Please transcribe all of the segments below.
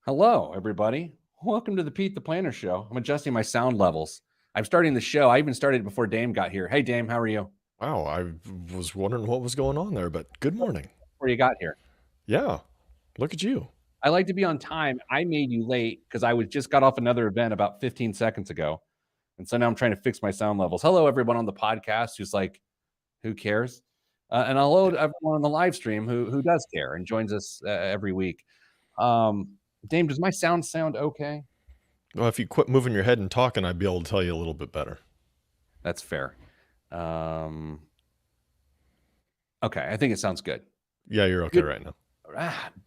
Hello, everybody. Welcome to the Pete the Planner Show. I'm adjusting my sound levels. I'm starting the show. I even started it before Dame got here. Hey, Dame, how are you? Wow, I was wondering what was going on there, but good morning. Before you got here, Yeah, look at you. I like to be on time. I made you late because I was just got off another event about 15 seconds ago, and so now I'm trying to fix my sound levels. Hello, everyone on the podcast who's like, who cares? And hello to everyone on the live stream who does care and joins us every week. Um, Dame, does my sound okay? Well, if you quit moving your head and talking, I'd be able to tell you a little bit better. That's fair. Um, okay, I think it sounds good. Yeah, you're okay Good. right now.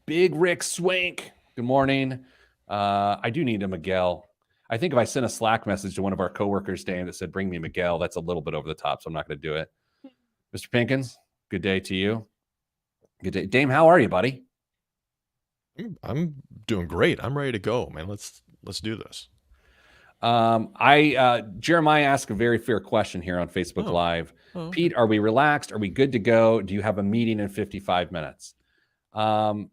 Big Rick Swank. Good morning. I do need a Miguel. I think if I sent a Slack message to one of our coworkers, Dan, that said, bring me Miguel, that's a little bit over the top, so I'm not going to do it. Mr. Pinkins, good day to you. Good day. Dame, how are you, buddy? I'm doing great. I'm ready to go, man. Let's do this. Jeremiah asked a very fair question here on Facebook Oh, Live. okay. Pete, are we relaxed? Are we good to go? Do you have a meeting in 55 minutes? Good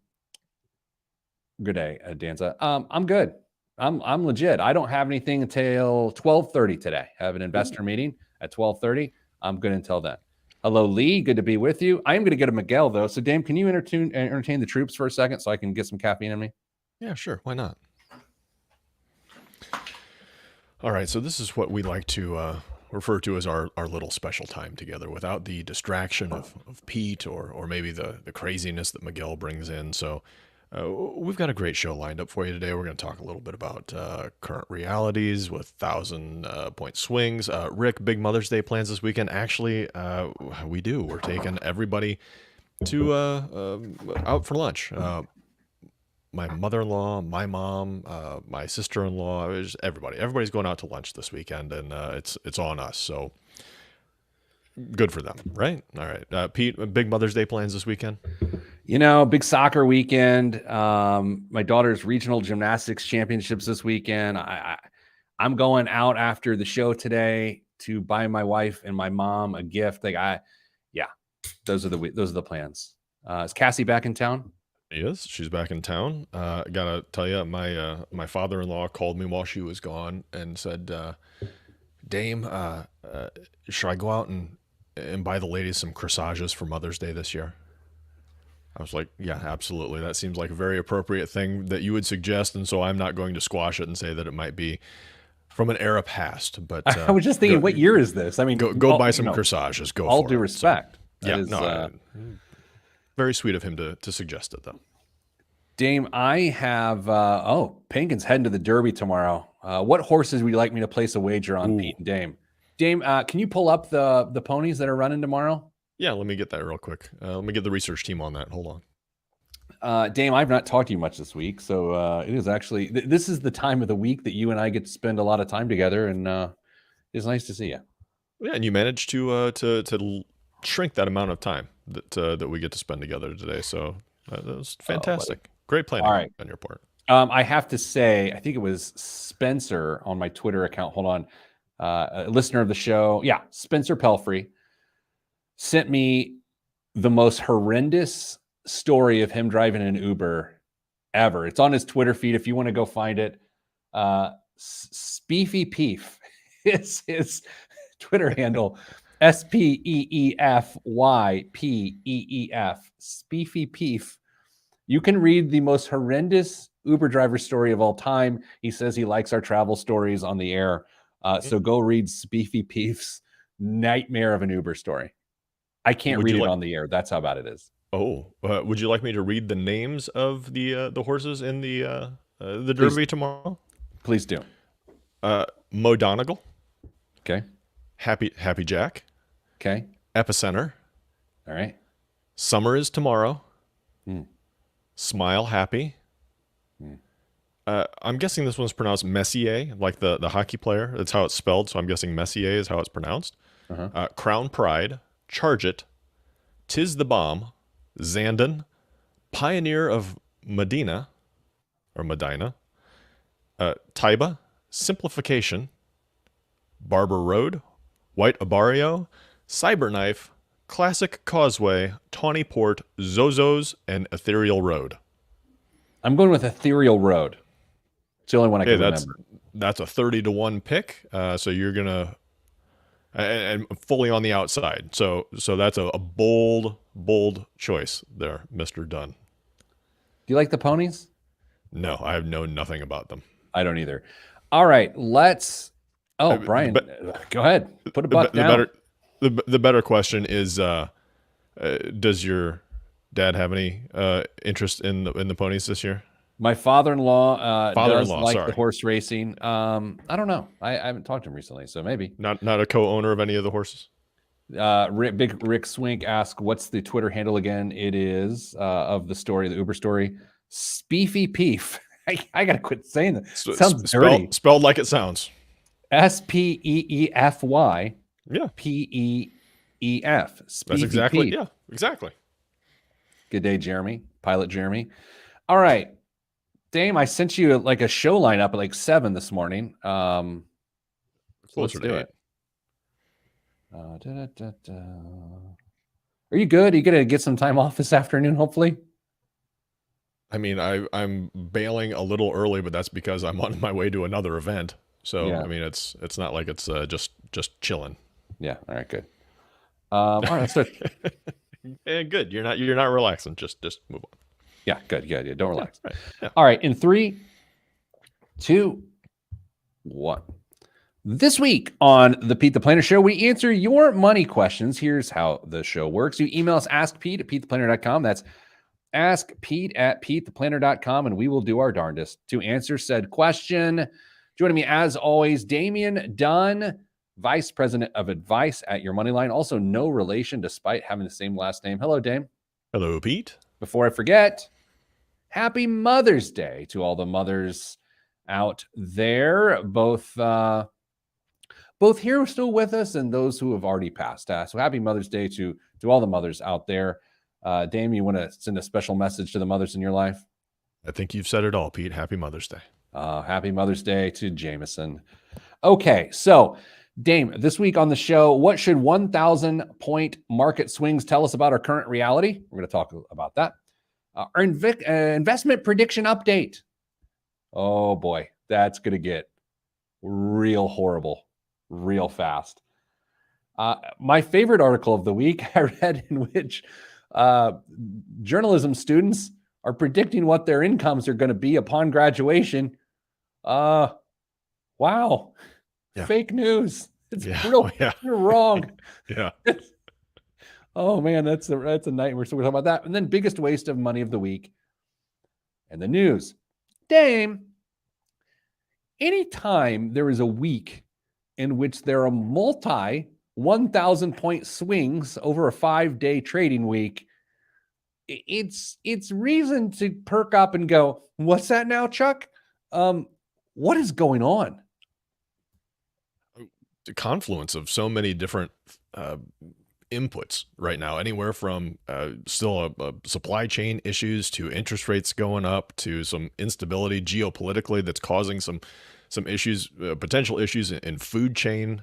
day, Danza. I'm good. I'm legit. I don't have anything until 12:30 today. I have an investor meeting at 12:30. I'm good until then. Hello, Lee. Good to be with you. I am going to get a Miguel though. So, Dame, can you entertain the troops for a second so I can get some caffeine in me? Yeah, sure. Why not? All right, so this is what we like to refer to as our little special time together without the distraction of Pete or maybe the craziness that Miguel brings in. So we've got a great show lined up for you today. We're going to talk a little bit about current realities with 1,000-point swings. Rick, big Mother's Day plans this weekend. Actually, we do. We're taking everybody to out for lunch. My mother-in-law, my mom, my sister-in-law, everybody's going out to lunch this weekend, and it's on us. So good for them, right? All right, Pete, big Mother's Day plans this weekend. Big soccer weekend. My daughter's regional gymnastics championships this weekend. I'm going out after the show today to buy my wife and my mom a gift. Yeah, those are the plans. Is Cassie back in town? Yes, she's back in town. Gotta tell you, my father-in-law called me while she was gone and said, "Dame, should I go out and buy the ladies some corsages for Mother's Day this year?" I was like, "Yeah, absolutely. That seems like a very appropriate thing that you would suggest, and so I'm not going to squash it and say that it might be from an era past." But I was just thinking, what year is this? I mean, go buy some corsages. Go all for due it. respect. So, yeah, no, very sweet of him to suggest it, though. Dame, I have Pinkins heading to the Derby tomorrow. What horses would you like me to place a wager on, Pete and Dame? Dame, can you pull up the ponies that are running tomorrow? Yeah, let me get that real quick. Let me get the research team on that. Hold on. Dame, I've not talked to you much this week, so it is actually this is the time of the week that you and I get to spend a lot of time together, and it's nice to see you. Yeah, and you managed to shrink that amount of time that we get to spend together today. So that was fantastic. Great planning on your part. I have to say, I think it was Spencer on my Twitter account. Hold on, a listener of the show, yeah, Spencer Pelfrey sent me the most horrendous story of him driving an Uber ever. It's on his Twitter feed if you want to go find it. Speefy Peef is his Twitter handle. SPEEFYPEEF. Speefy Peef. You can read the most horrendous Uber driver story of all time. He says he likes our travel stories on the air. So go read Speefy Peef's nightmare of an Uber story. I can't read it on the air. That's how bad it is. Oh, would you like me to read the names of the horses in the Derby tomorrow? Please do. Mo Donegal. Okay. Happy Jack. Okay. Epicenter. All right. Summer is Tomorrow. Smile Happy. I'm guessing this one's pronounced Messier, like the hockey player. That's how it's spelled, so I'm guessing Messier is how it's pronounced. Crown Pride. Charge It. Tis the Bomb. Zandon. Pioneer of Medina. Or Medina. Taiba. Simplification. Barber Road. White Abarrio. Cyberknife. Classic Causeway. Tawny Port. Zozos. And Ethereal Road. I'm going with Ethereal Road. It's the only one I can remember. That's a 30-1 pick. So you're gonna and fully on the outside. So that's a bold choice there, Mr. Dunn. Do you like the ponies? No, I have known nothing about them. I don't either. All right, let's. Oh, Brian, go ahead. Put a buck down. The better question is, does your dad have any interest in the ponies this year? My father-in-law does like the horse racing. I don't know. I haven't talked to him recently, so maybe. Not a co-owner of any of the horses? Big Rick Swink asked, what's the Twitter handle again? It is of the story, the Uber story, Speefy Peef. I got to quit saying that. Sounds dirty. Spelled like it sounds. SPEEFY. Yeah. PEEF. That's exactly. Yeah, exactly. Good day, Jeremy. Pilot Jeremy. All right. Dame, I sent you like a show lineup at like 7 this morning. So let's do it. Are you good? Are you going to get some time off this afternoon, hopefully? I mean, I'm bailing a little early, but that's because I'm on my way to another event. So, yeah. I mean, it's not like it's just chilling. Yeah. All right, good. All right, let's start. Yeah, good. You're not relaxing. Just move on. Yeah, good. Yeah, don't relax. Yeah, right. Yeah. All right, in 3, 2, 1. This week on the Pete the Planner Show, we answer your money questions. Here's how the show works. You email us, askpete@petetheplanner.com. That's askpete@petetheplanner.com, and we will do our darndest to answer said question. Joining me, as always, Damian Dunn, Vice President of Advice at Your Moneyline. Also, no relation despite having the same last name. Hello, Dame. Hello, Pete. Before I forget, happy Mother's Day to all the mothers out there, both here still with us and those who have already passed. So happy Mother's Day to all the mothers out there. Dame, you want to send a special message to the mothers in your life? I think you've said it all, Pete. Happy Mother's Day. Happy Mother's Day to Jameson. Okay, so Dame, this week on the show, what should 1,000-point market swings tell us about our current reality? We're going to talk about that. Our investment prediction update. Oh boy, that's going to get real horrible, real fast. My favorite article of the week I read, in which journalism students are predicting what their incomes are going to be upon graduation. Wow. Yeah. Fake news. It's real. Yeah. You're wrong. Yeah. Oh man, that's a nightmare. So we're talking about that. And then biggest waste of money of the week and the news. Dame, anytime there is a week in which there are multi 1,000-point swings over a 5-day trading week, it's reason to perk up and go, what's that now, Chuck? What is going on? The confluence of so many different inputs right now, anywhere from still a supply chain issues to interest rates going up to some instability geopolitically that's causing some issues, potential issues in food chain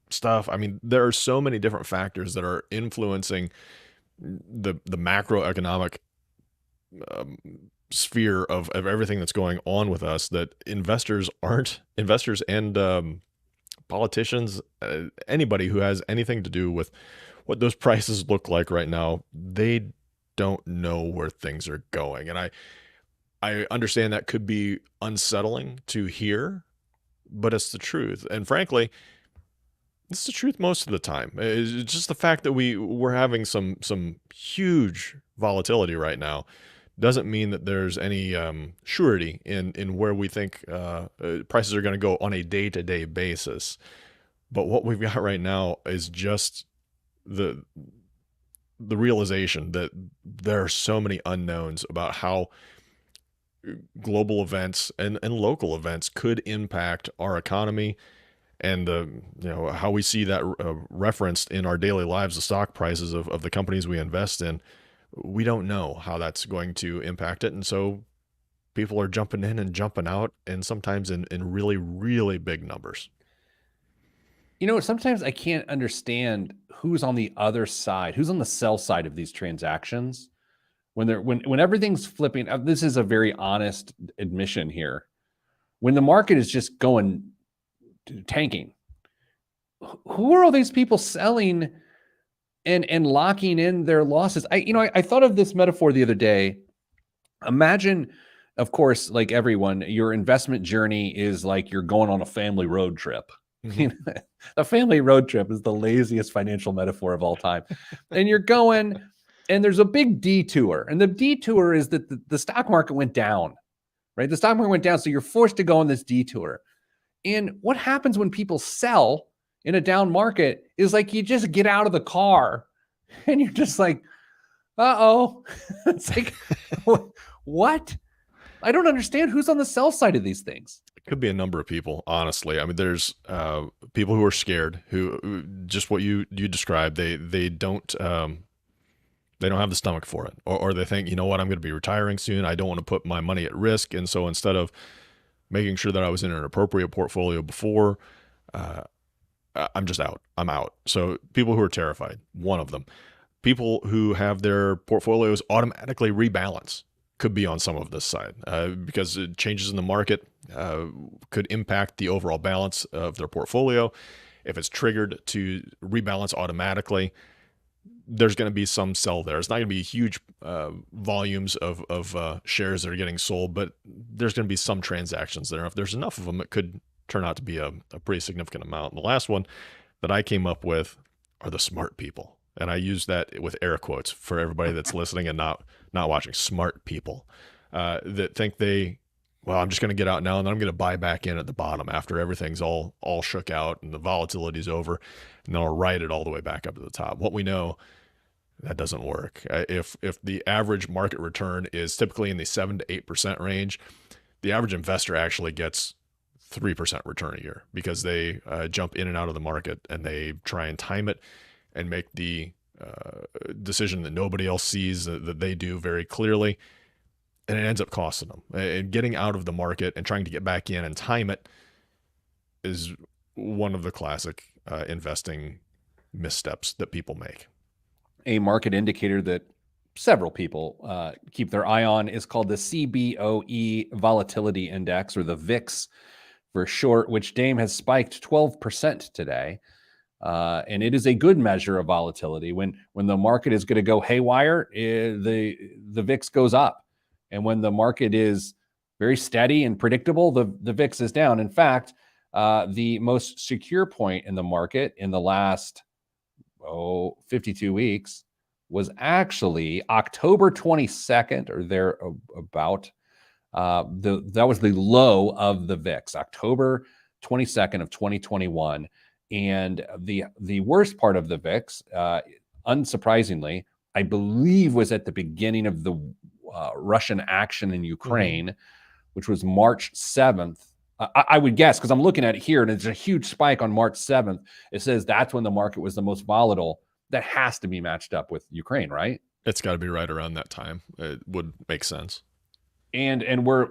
stuff. I mean, there are so many different factors that are influencing the macroeconomic sphere of everything that's going on with us, that investors and politicians, anybody who has anything to do with what those prices look like right now, they don't know where things are going. And I understand that could be unsettling to hear, but it's the truth. And frankly, it's the truth most of the time. It's just the fact that we're having some huge volatility right now doesn't mean that there's any surety in where we think prices are going to go on a day-to-day basis. But what we've got right now is just the realization that there are so many unknowns about how global events and local events could impact our economy, and how we see that referenced in our daily lives, the stock prices of the companies we invest in. We don't know how that's going to impact it. And so people are jumping in and jumping out, and sometimes in really, really big numbers. Sometimes I can't understand who's on the other side, who's on the sell side of these transactions, when everything's flipping. This is a very honest admission here. When the market is just going tanking, who are all these people selling and locking in their losses? I thought of this metaphor the other day. Imagine, of course, like everyone, your investment journey is like you're going on a family road trip. Mm-hmm. A family road trip is the laziest financial metaphor of all time. And you're going, and there's a big detour. And the detour is that the stock market went down, right? The stock market went down. So you're forced to go on this detour. And what happens when people sell in a down market is like you just get out of the car and you're just like, uh-oh. It's like, what? I don't understand who's on the sell side of these things. It could be a number of people, honestly. I mean, there's people who are scared, who just what you described. They don't have the stomach for it, or they think, you know what, I'm going to be retiring soon. I don't want to put my money at risk, and so instead of making sure that I was in an appropriate portfolio before, I'm just out. I'm out. So people who are terrified, one of them. People who have their portfolios automatically rebalance could be on some of this side because changes in the market could impact the overall balance of their portfolio. If it's triggered to rebalance automatically, there's going to be some sell there. It's not going to be huge volumes of shares that are getting sold, but there's going to be some transactions there. If there's enough of them, it could turn out to be a pretty significant amount. And the last one that I came up with are the smart people. And I use that with air quotes for everybody that's listening and not watching. Smart people that think I'm just going to get out now and then I'm going to buy back in at the bottom after everything's all shook out and the volatility's over, and then I'll ride it all the way back up to the top. What we know, that doesn't work. If the average market return is typically in the 7 to 8% range, the average investor actually gets 3% return a year because they jump in and out of the market and they try and time it and make the decision that nobody else sees, that they do very clearly, and it ends up costing them. And getting out of the market and trying to get back in and time it is one of the classic investing missteps that people make. A market indicator that several people keep their eye on is called the CBOE Volatility Index, or the VIX for short, which, Dame, has spiked 12% today. And it is a good measure of volatility. When the market is going to go haywire, the VIX goes up. And when the market is very steady and predictable, the VIX is down. In fact, the most secure point in the market in the last 52 weeks was actually October 22nd or thereabout. That was the low of the VIX, October 22nd of 2021. And the worst part of the VIX, unsurprisingly, I believe was at the beginning of the Russian action in Ukraine, which was March 7th. I would guess, because I'm looking at it here, and it's a huge spike on March 7th. It says that's when the market was the most volatile. That has to be matched up with Ukraine, right? It's got to be right around that time. It would make sense. And we're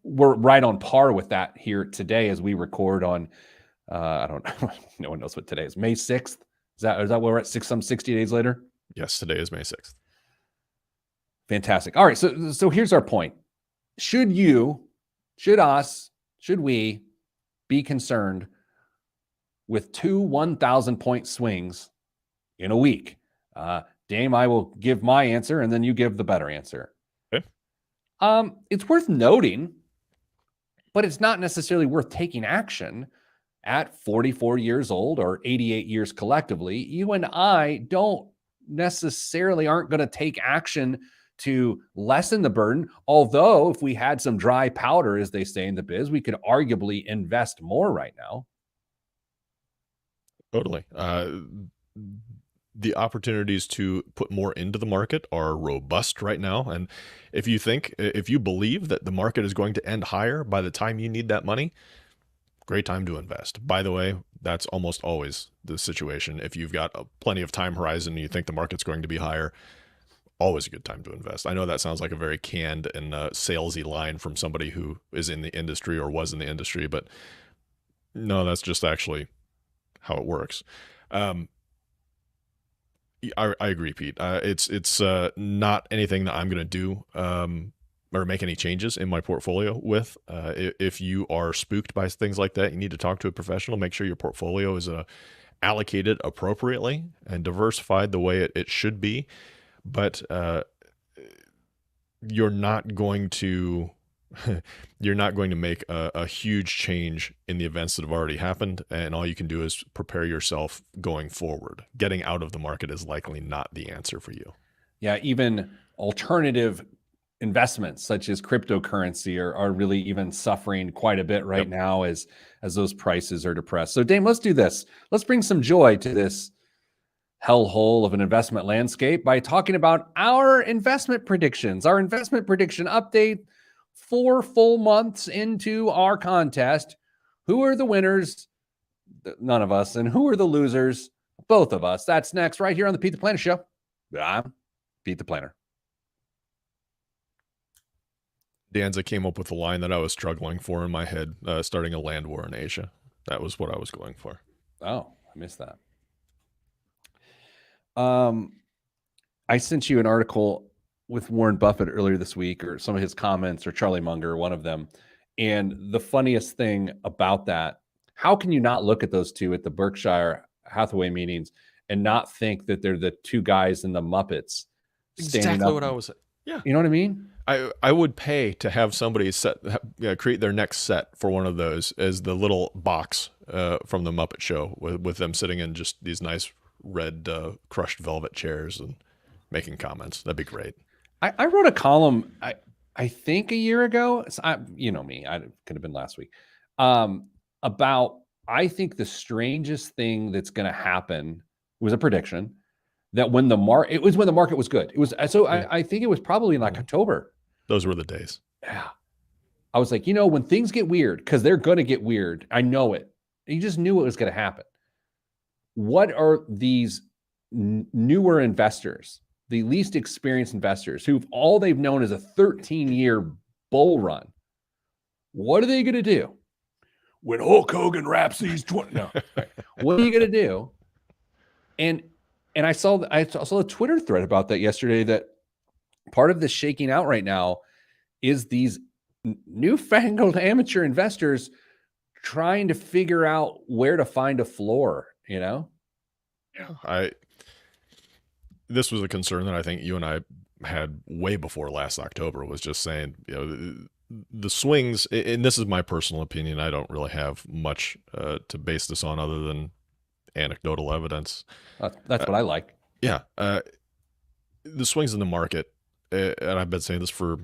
right on par with that here today as we record on. I don't know. No one knows what today is. May 6th. Is that where we're at? 60 days later? Yes, today is May 6th. Fantastic. All right. So here's our point. Should we be concerned with 2 1,000-point swings in a week? Dame, I will give my answer and then you give the better answer. Okay. It's worth noting, but it's not necessarily worth taking action. At 44 years old or 88 years collectively, you and I aren't going to take action to lessen the burden. Although if we had some dry powder, as they say in the biz, we could arguably invest more right now. Totally. The opportunities to put more into the market are robust right now. And if you believe that the market is going to end higher by the time you need that money, great time to invest. By the way, that's almost always the situation. If you've got plenty of time horizon and you think the market's going to be higher, always a good time to invest. I know that sounds like a very canned and salesy line from somebody who is in the industry or was in the industry, but no, that's just actually how it works. I agree, Pete. It's not anything that I'm going to do or make any changes in my portfolio with. If you are spooked by things like that, you need to talk to a professional. Make sure your portfolio is allocated appropriately and diversified the way it should be. But you're not going to you're not going to make a huge change in the events that have already happened, and all you can do is prepare yourself going forward. Getting out of the market is likely not the answer for you. Yeah, even alternative investments such as cryptocurrency are really even suffering quite a bit right now as those prices are depressed. So Dame, let's do this. Let's bring some joy to this hellhole of an investment landscape by talking about our investment predictions, our investment prediction update 4 full months into our contest. Who are the winners? None of us. And who are the losers? Both of us. That's next right here on the Pete the Planner Show. I'm Pete the Planner. Danza came up with a line that I was struggling for in my head, starting a land war in Asia. That was what I was going for. Oh, I missed that. I sent you an article with Warren Buffett earlier this week, or some of his comments, or Charlie Munger, one of them. And the funniest thing about that, how can you not look at those two at the Berkshire Hathaway meetings and not think that they're the two guys in the Muppets standing Exactly up? what I was. Yeah, you know what I mean? I would pay to have somebody create their next set for one of those as the little box from the Muppet Show with them sitting in just these nice red crushed velvet chairs and making comments. That'd be great. I wrote a column, I think a year ago. You know me, I could have been last week. About, I think the strangest thing that's going to happen was a prediction that when the market was good. It was so I think it was probably in like October. Those were the days. Yeah. I was like, when things get weird, because they're going to get weird. I know it. You just knew it was going to happen. What are these newer investors, the least experienced investors, all they've known is a 13-year bull run? What are they going to do when Hulk Hogan raps these 20? No. What are you going to do? And I saw a Twitter thread about that yesterday, that part of this shaking out right now is these newfangled amateur investors trying to figure out where to find a floor, Yeah. This was a concern that I think you and I had way before last October, was just saying, the swings, and this is my personal opinion, I don't really have much to base this on other than anecdotal evidence. That's what I like. Yeah. The swings in the market, and I've been saying this for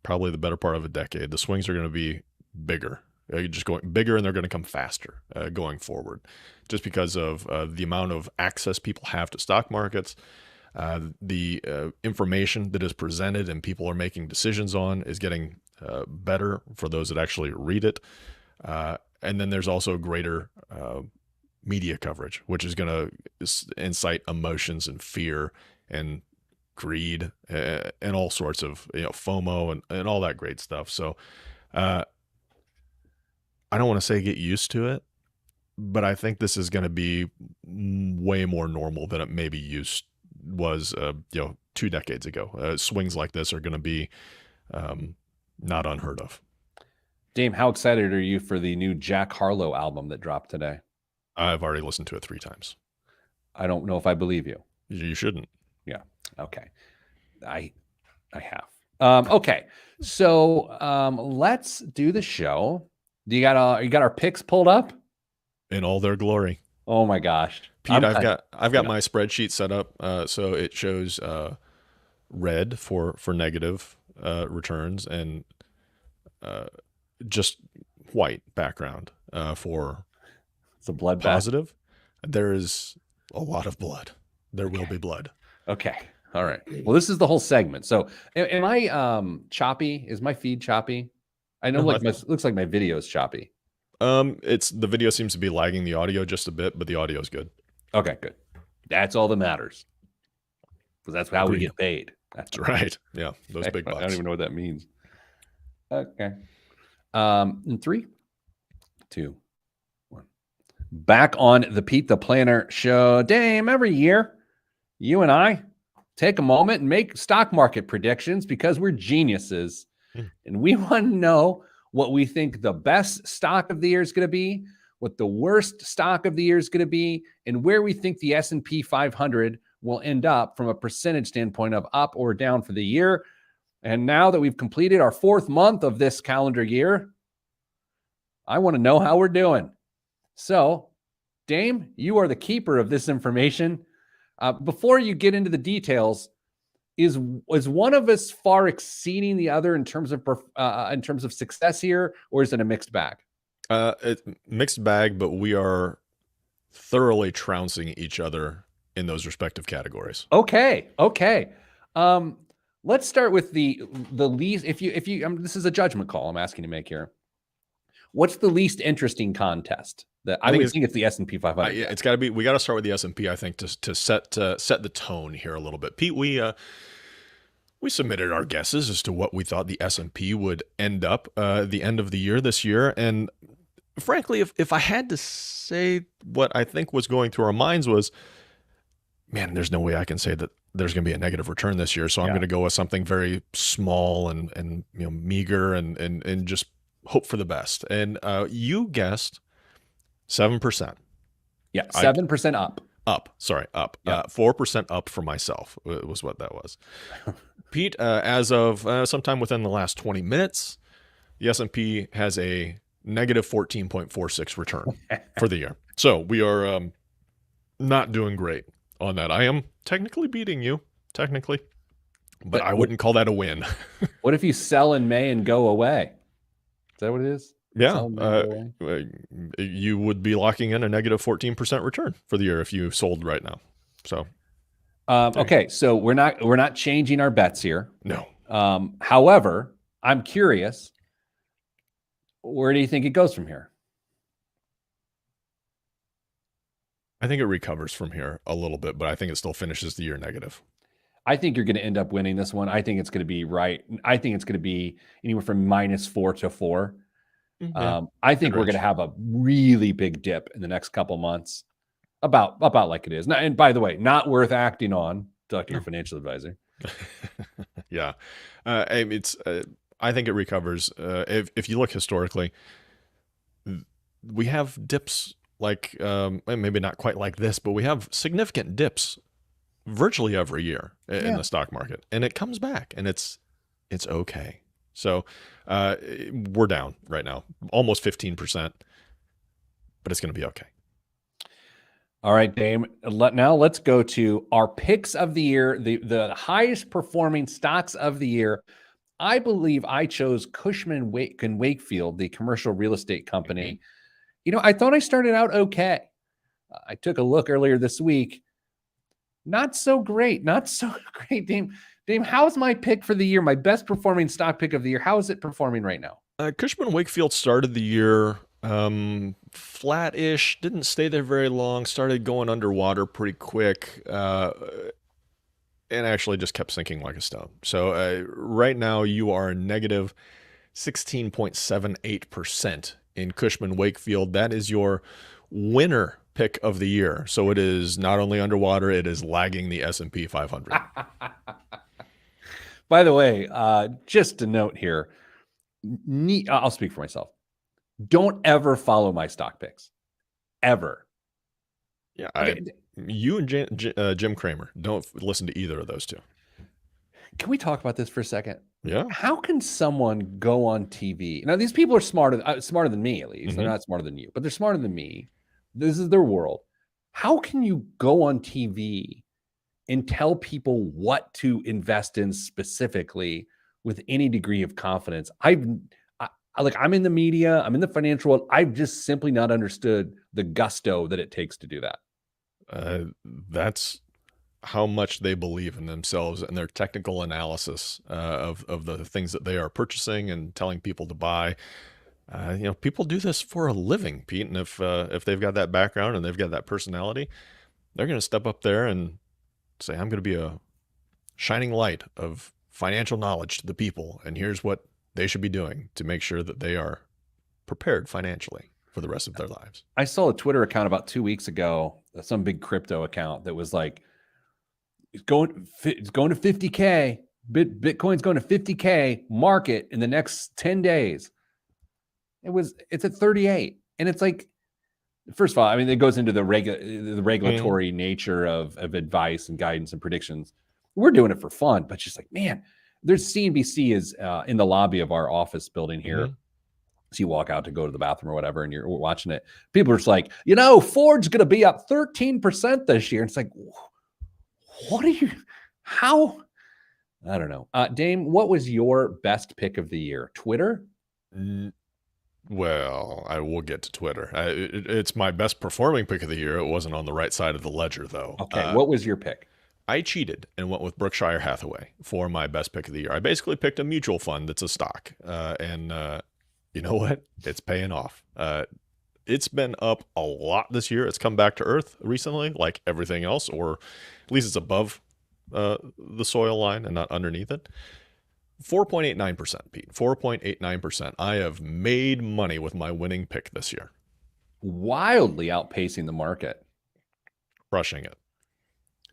probably the better part of a decade, the swings are going to be bigger. Just going bigger, and they're going to come faster going forward, just because of the amount of access people have to stock markets. The information that is presented and people are making decisions on is getting better for those that actually read it. And then there's also greater media coverage, which is going to incite emotions and fear and greed and all sorts of FOMO and all that great stuff. So I don't want to say get used to it, but I think this is going to be way more normal than it maybe was 2 decades ago. Swings like this are going to be not unheard of. Dame, how excited are you for the new Jack Harlow album that dropped today? I've already listened to it 3 times. I don't know if I believe you. You shouldn't. Yeah. Okay. I have. Okay. So let's do the show. You got our picks pulled up? In all their glory. Oh my gosh. Pete, I've got my spreadsheet set up so it shows red for negative returns and just white background for it's a blood positive. There is a lot of blood. There will be blood. Okay. All right. Well, this is the whole segment. So am I choppy? Is my feed choppy? I know looks like my video is choppy. It's the video seems to be lagging the audio just a bit, but the audio is good. Okay, good. That's all that matters. Because that's how we get paid. That's right. Yeah. Those big bucks. I don't even know what that means. Okay. In 3, 2, 1. Back on the Pete the Planner Show. Dame, every year you and I take a moment and make stock market predictions because we're geniuses. Hmm. And we want to know what we think the best stock of the year is going to be, what the worst stock of the year is going to be, and where we think the S&P 500 will end up from a percentage standpoint of up or down for the year. And now that we've completed our 4th month of this calendar year, I want to know how we're doing. So, Dame, you are the keeper of this information. Before you get into the details, is one of us far exceeding the other in terms of success here, or is it a mixed bag? It's mixed bag, but we are thoroughly trouncing each other in those respective categories. Okay. Let's start with the least. If you this is a judgment call I'm asking to make here. What's the least interesting contest? That I would think it's the S&P 500. Yeah, it's got to be. We got to start with the S&P, I think, to set the tone here a little bit. Pete, we submitted our guesses as to what we thought the S&P would end up the end of the year this year, and frankly, if I had to say what I think was going through our minds was, man, there's no way I can say that there's going to be a negative return this year, so I'm going to go with something very small and meager and just hope for the best. And you guessed 7%. Yeah, 7% up. Up. 4% up for myself was what that was. Pete, as of sometime within the last 20 minutes, the S&P has a negative 14.46 return for the year. So we are not doing great on that. I am technically beating you, but I wouldn't call that a win. What if you sell in May and go away? Is that what it is? Yeah. You would be locking in a negative 14% return for the year if you sold right now. So, okay. So we're not changing our bets here. No. However, I'm curious, where do you think it goes from here? I think it recovers from here a little bit, but I think it still finishes the year negative. I think you're going to end up winning this one. I think it's going to be right. I think it's going to be anywhere from -4 to 4. Yeah, I think we're going to have a really big dip in the next couple months, about like it is. And by the way, not worth acting on. Talk to your financial advisor. Yeah, I think it recovers. If you look historically, we have dips like maybe not quite like this, but we have significant dips virtually every year in the stock market, and it comes back, and it's okay. So we're down right now, almost 15%, but it's going to be okay. All right, Dame. Now let's go to our picks of the year, the highest performing stocks of the year. I believe I chose Cushman & Wakefield, the commercial real estate company. I thought I started out okay. I took a look earlier this week. Not so great. Dame, how's my pick for the year? My best performing stock pick of the year. How is it performing right now? Cushman & Wakefield started the year flat-ish, didn't stay there very long, started going underwater pretty quick, and actually just kept sinking like a stone. So right now you are negative 16.78% in Cushman & Wakefield. That is your winner pick of the year. So it is not only underwater, it is lagging the S&P 500. By the way, just a note here. I'll speak for myself. Don't ever follow my stock picks. Ever. Yeah, you and Jim Cramer, don't listen to either of those two. Can we talk about this for a second? Yeah. How can someone go on TV? Now, these people are smarter than me, at least. Mm-hmm. They're not smarter than you, but they're smarter than me. This is their world. How can you go on TV and tell people what to invest in specifically with any degree of confidence? I'm in the media, I'm in the financial world. I've just simply not understood the gusto that it takes to do that. That's how much they believe in themselves and their technical analysis of the things that they are purchasing and telling people to buy. People do this for a living, Pete, and if they've got that background and they've got that personality, they're going to step up there and say, I'm going to be a shining light of financial knowledge to the people, and here's what they should be doing to make sure that they are prepared financially for the rest of their lives. I saw a Twitter account about 2 weeks ago, some big crypto account that was like, it's going to 50K. Bitcoin's going to 50K market in the next 10 days. It's at 38. And it's like, first of all, I mean, it goes into the regulatory nature of advice and guidance and predictions. We're doing it for fun, but just like, man, there's CNBC is in the lobby of our office building here. So you walk out to go to the bathroom or whatever, and you're watching it. People are just like, Ford's going to be up 13% this year. And it's like, what are you, how? I don't know. Dame, what was your best pick of the year? Twitter? Well, I will get to Twitter. It's my best performing pick of the year. It wasn't on the right side of the ledger, though. Okay, what was your pick? I cheated and went with Berkshire Hathaway for my best pick of the year. I basically picked a mutual fund that's a stock. And you know what? It's paying off. It's been up a lot this year. It's come back to earth recently, like everything else, or at least it's above the soil line and not underneath it. 4.89%, Pete. 4.89%. I have made money with my winning pick this year. Wildly outpacing the market. Crushing it.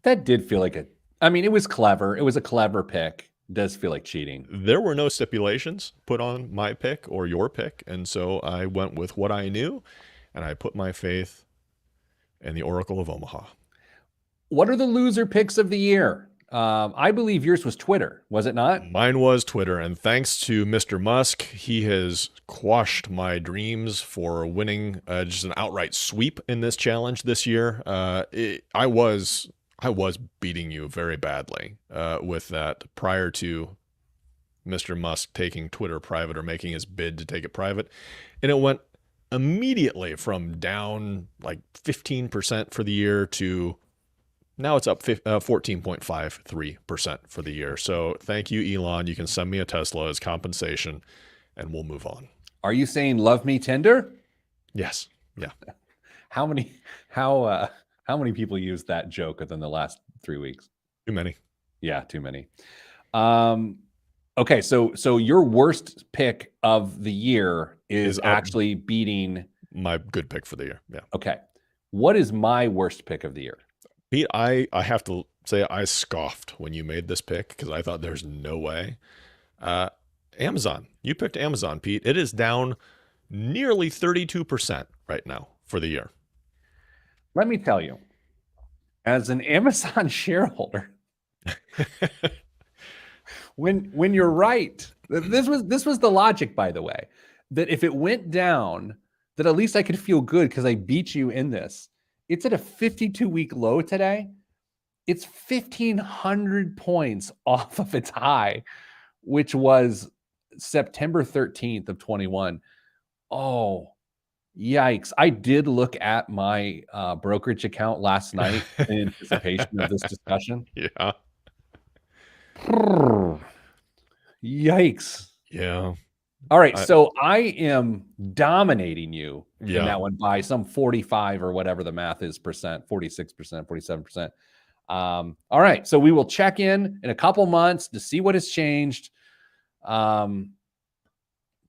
That did feel like it was clever. It was a clever pick. It does feel like cheating. There were no stipulations put on my pick or your pick, and so I went with what I knew, and I put my faith in the Oracle of Omaha. What are the loser picks of the year? I believe yours was Twitter, was it not? Mine was Twitter, and thanks to Mr. Musk, he has quashed my dreams for winning just an outright sweep in this challenge this year. I was beating you very badly with that prior to Mr. Musk taking Twitter private or making his bid to take it private, and it went immediately from down like 15% for the year to now it's up 14.53% for the year. So thank you, Elon. You can send me a Tesla as compensation, and we'll move on. Are you saying love me tender? Yes. Yeah. How many people used that joke within the last 3 weeks? Too many. Yeah, too many. Okay, so your worst pick of the year is actually beating my good pick for the year. Yeah. Okay. What is my worst pick of the year? Pete, I have to say I scoffed when you made this pick because I thought there's no way. Amazon. You picked Amazon, Pete. It is down nearly 32% right now for the year. Let me tell you, as an Amazon shareholder, when you're right, this was the logic, by the way, that if it went down, that at least I could feel good because I beat you in this. It's at a 52-week low today. It's 1,500 points off of its high, which was September 13th of 21. Oh, yikes. I did look at my brokerage account last night in anticipation of this discussion. Yeah. Yikes. Yeah. All right, so I am dominating you Yeah. in that one by some 45 or whatever the math is percent, 46%, 47%. All right, so we will check in a couple months to see what has changed. Good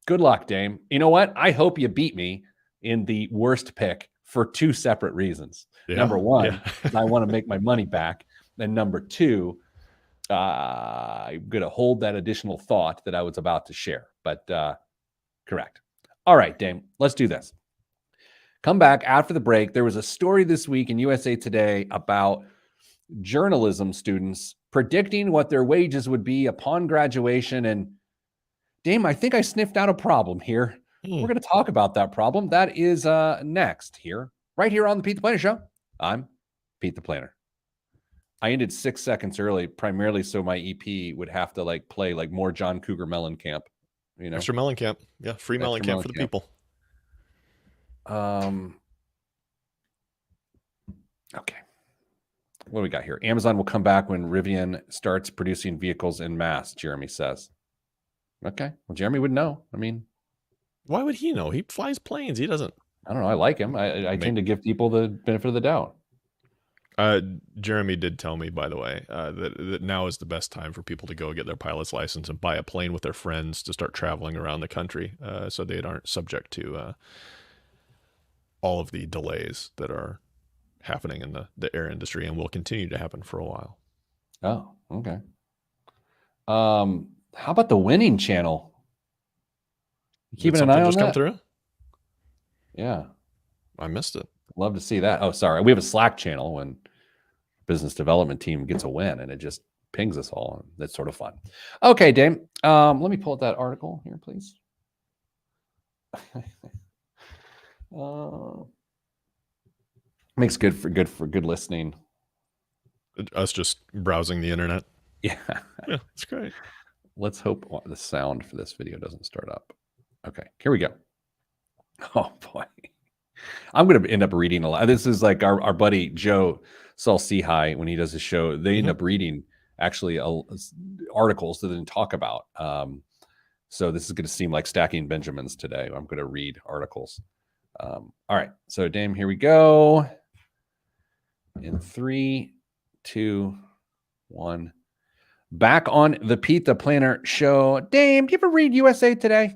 luck, Dame. You know what? I hope you beat me in the worst pick for two separate reasons. Yeah. Number one, I want to make my money back. And number two, I'm going to hold that additional thought that I was about to share, but correct. All right, Dame, let's do this. Come back after the break. There was a story this week in USA Today about journalism students predicting what their wages would be upon graduation. And Dame, I think I sniffed out a problem here. We're going to talk about that problem. That is next here, right here on the Pete the Planner Show. I'm Pete the Planner. I ended 6 seconds early, primarily so my EP would have to play more John Cougar Mellencamp. You know, Mr. Mellencamp. Yeah, free Mellencamp for the people. Okay. What do we got here? Amazon will come back when Rivian starts producing vehicles in mass, Jeremy says. Okay. Well, Jeremy would know. I mean, why would he know? He flies planes. He doesn't. I don't know. I like him. I tend to give people the benefit of the doubt. Jeremy did tell me, by the way, that now is the best time for people to go get their pilot's license and buy a plane with their friends to start traveling around the country, so they aren't subject to all of the delays that are happening in the air industry and will continue to happen for a while. Oh, okay. How about the Winning Channel? You Did keeping an something eye on just come that? through? Yeah, I missed it. love to see that. Oh, sorry. We have a Slack channel when business development team gets a win, and it just pings us all. That's sort of fun. Okay, Dame. Let me pull up that article here, please. Makes good for good listening. Us just browsing the internet. Yeah, that's great. Let's hope the sound for this video doesn't start up. Okay, here we go. Oh boy, I'm going to end up reading a lot. This is like our buddy Joe Saul-Sehy when he does his show. They end up reading actually articles that they didn't talk about. So this is going to seem like stacking Benjamins today. I'm going to read articles. All right, so Dame, here we go. In 3, 2, 1. Back on the Pete the Planner show. Dame, do you ever read USA Today?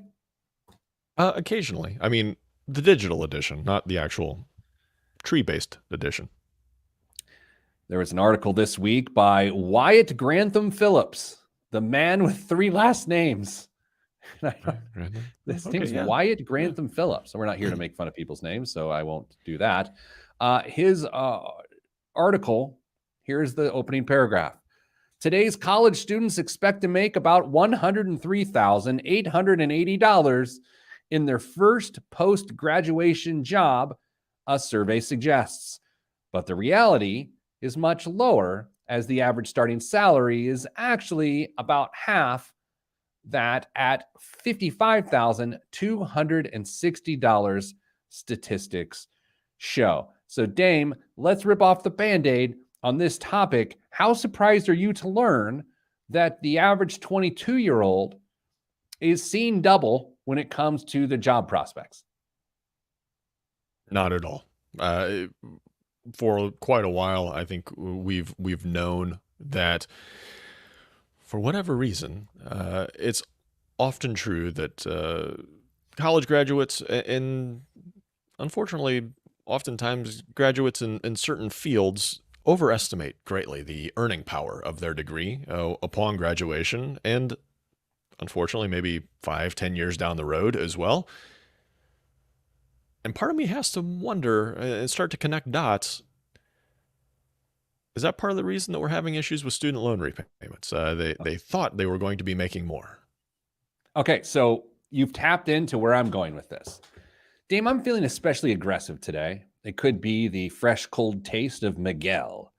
Occasionally. I mean, the digital edition, not the actual tree-based edition. There was an article this week by Wyatt Grantham Phillips, the man with 3 last names. This name's Wyatt Grantham Phillips. So we're not here to make fun of people's names, so I won't do that. His article, here's the opening paragraph. Today's college students expect to make about $103,880 in their first post-graduation job, a survey suggests. But the reality is much lower, as the average starting salary is actually about half that at $55,260, statistics show. So, Dame, let's rip off the Band-Aid on this topic. How surprised are you to learn that the average 22-year-old is seeing double when it comes to the job prospects? Not at all. For quite a while, I think we've known that for whatever reason, it's often true that college graduates and unfortunately, oftentimes graduates in certain fields overestimate greatly the earning power of their degree upon graduation, and unfortunately, maybe 5-10 years down the road as well. And part of me has to wonder and start to connect dots. Is that part of the reason that we're having issues with student loan repayments? They thought they were going to be making more. Okay, so you've tapped into where I'm going with this. Dame, I'm feeling especially aggressive today. It could be the fresh, cold taste of Miguel,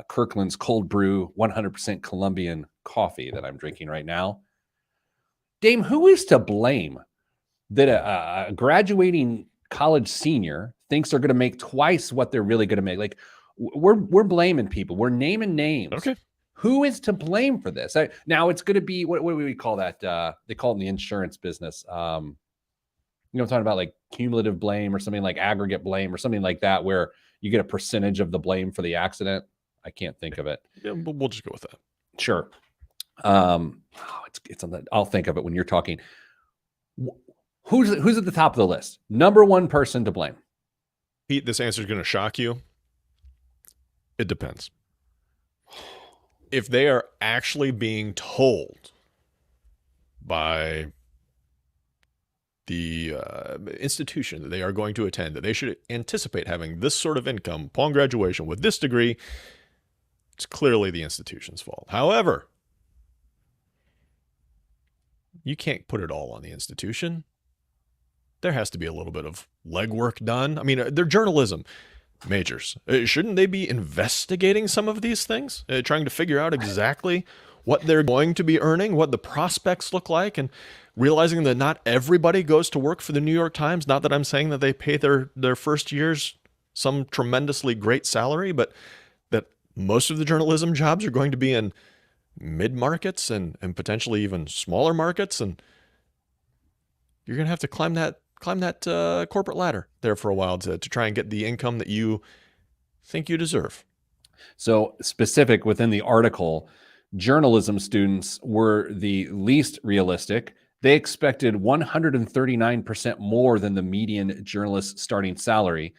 Kirkland's cold brew, 100% Colombian coffee that I'm drinking right now. Dame, who is to blame that a graduating college senior thinks they're going to make twice what they're really going to make? Like, we're blaming people. We're naming names. Okay. Who is to blame for this? Now it's going to be, what do we call that? They call it in the insurance business. I'm talking about, like cumulative blame or something, like aggregate blame or something like that, where you get a percentage of the blame for the accident. I can't think of it. Yeah, we'll just go with that. Sure. It's on the, I'll think of it when you're talking. Who's at the top of the list? Number one person to blame. Pete, this answer is going to shock you. It depends. If they are actually being told by the institution that they are going to attend that they should anticipate having this sort of income upon graduation with this degree, it's clearly the institution's fault. However, you can't put it all on the institution. There has to be a little bit of legwork done. I mean, they're journalism majors. Shouldn't they be investigating some of these things? Trying to figure out exactly what they're going to be earning, what the prospects look like, and realizing that not everybody goes to work for the New York Times. Not that I'm saying that they pay their first years some tremendously great salary, but that most of the journalism jobs are going to be in mid-markets and potentially even smaller markets, and you're going to have to climb that corporate ladder there for a while to try and get the income that you think you deserve. So specific within the article, journalism students were the least realistic. They expected 139% more than the median journalist starting salary,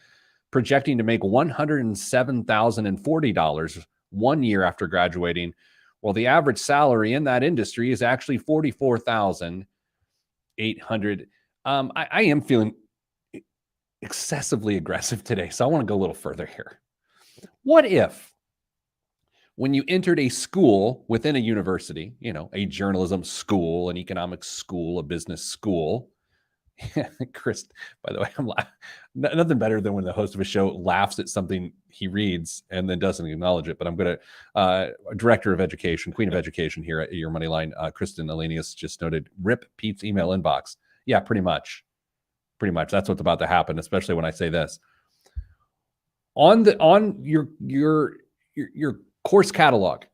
projecting to make $107,040 1 year after graduating. Well, the average salary in that industry is actually 44,800. I am feeling excessively aggressive today, so I want to go a little further here. What if, when you entered a school within a university, a journalism school, an economics school, a business school, Chris, by the way, I'm laughing. Nothing better than when the host of a show laughs at something he reads and then doesn't acknowledge it. But I'm going to, director of education, queen of education here at Your Moneyline, Kristen Alenius just noted, rip Pete's email inbox. Yeah, pretty much. Pretty much. That's what's about to happen, especially when I say this. On your course catalog,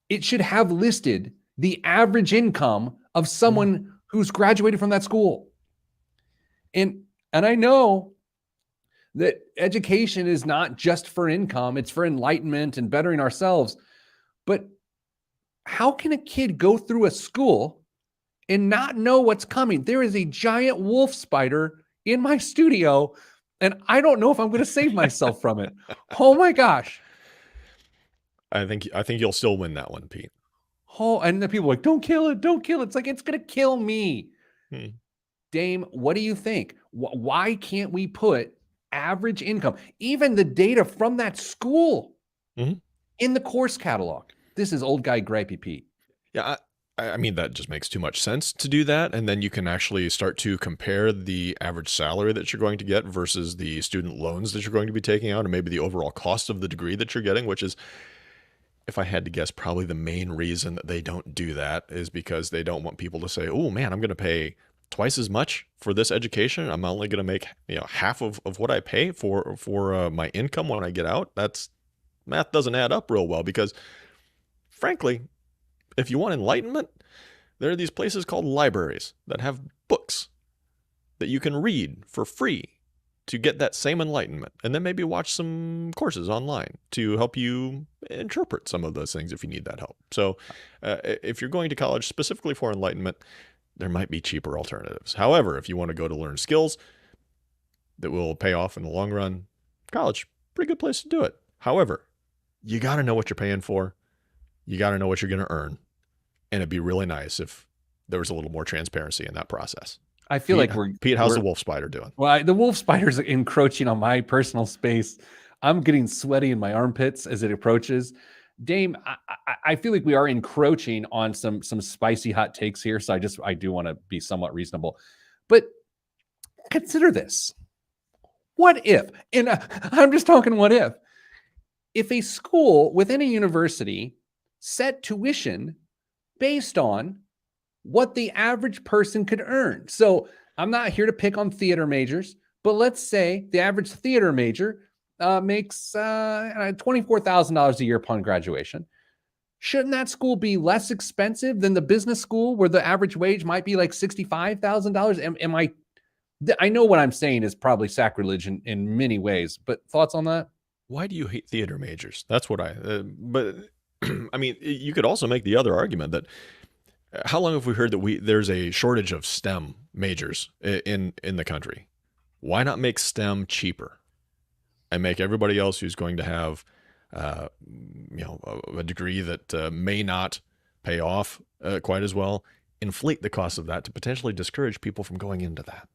it should have listed the average income of someone who's graduated from that school. And I know that education is not just for income, it's for enlightenment and bettering ourselves. But how can a kid go through a school and not know what's coming? There is a giant wolf spider in my studio, and I don't know if I'm going to save myself from it. Oh my gosh. I think you'll still win that one, Pete. Oh, and the people are like, don't kill it. Don't kill it. It's like, it's going to kill me. Dame, what do you think? Why can't we put average income, even the data from that school, in the course catalog? This is old guy gripey Pete. Yeah, I mean, that just makes too much sense to do that. And then you can actually start to compare the average salary that you're going to get versus the student loans that you're going to be taking out, and maybe the overall cost of the degree that you're getting, which is, if I had to guess, probably the main reason that they don't do that is because they don't want people to say, oh man, I'm going to pay twice as much for this education. I'm only going to make half of what I pay for my income when I get out. That's math doesn't add up real well, because frankly, if you want enlightenment, there are these places called libraries that have books that you can read for free to get that same enlightenment, and then maybe watch some courses online to help you interpret some of those things if you need that help. So if you're going to college specifically for enlightenment, there might be cheaper alternatives. However, if you want to go to learn skills that will pay off in the long run, college, pretty good place to do it. However, you got to know what you're paying for. You got to know what you're going to earn. And it'd be really nice if there was a little more transparency in that process. I feel Pete, how's the wolf spider doing? Well, the wolf spider's encroaching on my personal space. I'm getting sweaty in my armpits as it approaches. Dame, I feel like we are encroaching on some spicy hot takes here. So I do want to be somewhat reasonable. But consider this. What if, and I'm just talking what if a school within a university set tuition based on what the average person could earn. So I'm not here to pick on theater majors, but let's say the average theater major makes $24,000 a year upon graduation. Shouldn't that school be less expensive than the business school where the average wage might be like $65,000? I know what I'm saying is probably sacrilege in many ways, but thoughts on that? Why do you hate theater majors? That's what but I mean, you could also make the other argument that how long have we heard that there's a shortage of STEM majors in the country? Why not make STEM cheaper and make everybody else who's going to have a degree that may not pay off quite as well, inflate the cost of that to potentially discourage people from going into that?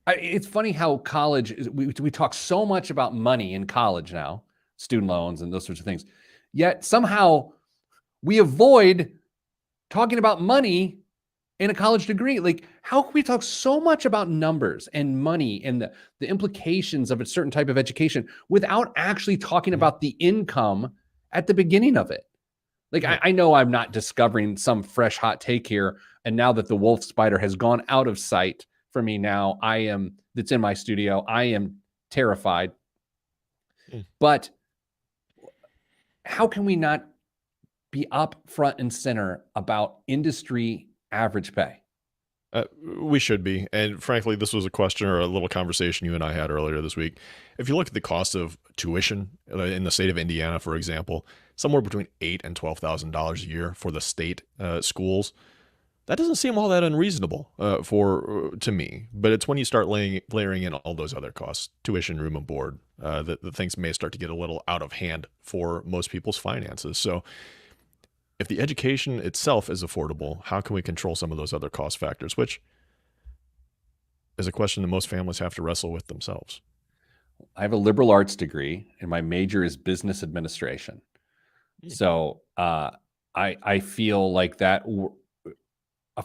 It's funny how college, we talk so much about money in college now, student loans and those sorts of things, yet somehow we avoid talking about money in a college degree. Like, how can we talk so much about numbers and money and the implications of a certain type of education without actually talking about the income at the beginning of it? Like, I know I'm not discovering some fresh hot take here. And now that the wolf spider has gone out of sight for me now, that's in my studio, I am terrified. But how can we not be up front and center about industry average pay? We should be. And frankly, this was a question or a little conversation you and I had earlier this week. If you look at the cost of tuition in the state of Indiana, for example, somewhere between $8,000 and $12,000 a year for the state schools. That doesn't seem all that unreasonable to me, but it's when you start layering in all those other costs, tuition, room and board, that things may start to get a little out of hand for most people's finances. So if the education itself is affordable, how can we control some of those other cost factors, which is a question that most families have to wrestle with themselves. I have a liberal arts degree, and my major is business administration. So I feel like that.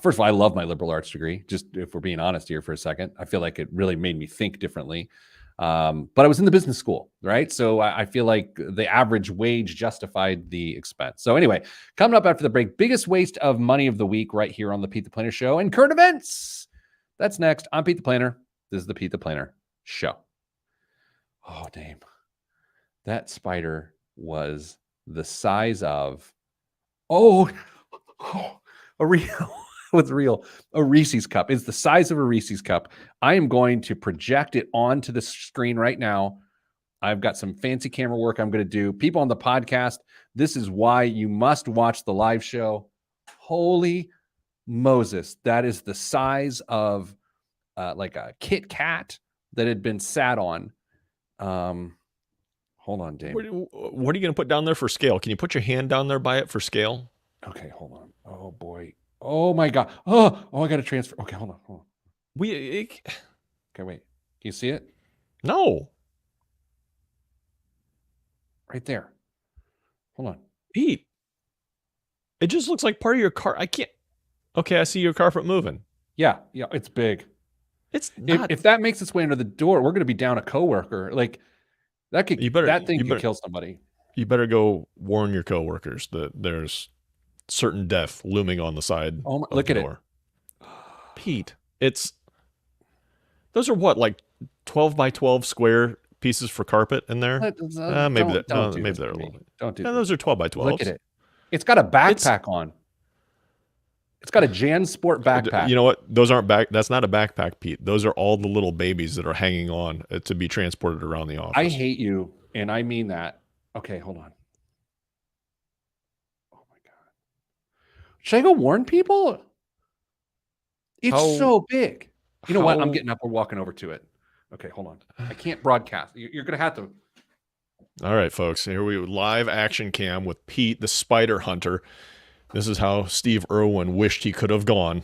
First of all, I love my liberal arts degree. Just if we're being honest here for a second, I feel like it really made me think differently. But I was in the business school, right? So I feel like the average wage justified the expense. So anyway, coming up after the break, biggest waste of money of the week right here on the Pete the Planner Show and current events. That's next. I'm Pete the Planner. This is the Pete the Planner Show. Oh, damn. That spider was the size of, a Reese's cup. It's the size of a Reese's cup. I am going to project it onto the screen right now. I've got some fancy camera work I'm going to do. People on the podcast, this is why you must watch the live show. Holy Moses. That is the size of like a Kit Kat that had been sat on. Hold on, Dave. What are you going to put down there for scale? Can you put your hand down there by it for scale? Okay, hold on. Oh, boy. Oh, my God. Oh, I got to transfer. Okay, hold on. Okay, wait. Can you see it? No. Right there. Hold on. Pete. It just looks like part of your car. I can't. Okay, I see your carpet moving. Yeah, it's big. It's not. If that makes its way under the door, we're going to be down a coworker. Like that could could kill somebody. You better go warn your coworkers that there's certain death looming on the side. Oh, look at door. It, Pete. Those are what, like 12 by 12 square pieces for carpet in there? Maybe they're a little bit. Don't do. No, those are 12 by 12. Look at it. It's got a backpack on. It's got a JanSport backpack. You know what? Those aren't That's not a backpack, Pete. Those are all the little babies that are hanging on to be transported around the office. I hate you, and I mean that. Okay, hold on. Oh my God. Should I go warn people? It's so big. You know what? I'm getting up. We're walking over to it. Okay, hold on. I can't broadcast. You're going to have to. All right, folks. Here we live action cam with Pete, the spider hunter. This is how Steve Irwin wished he could have gone.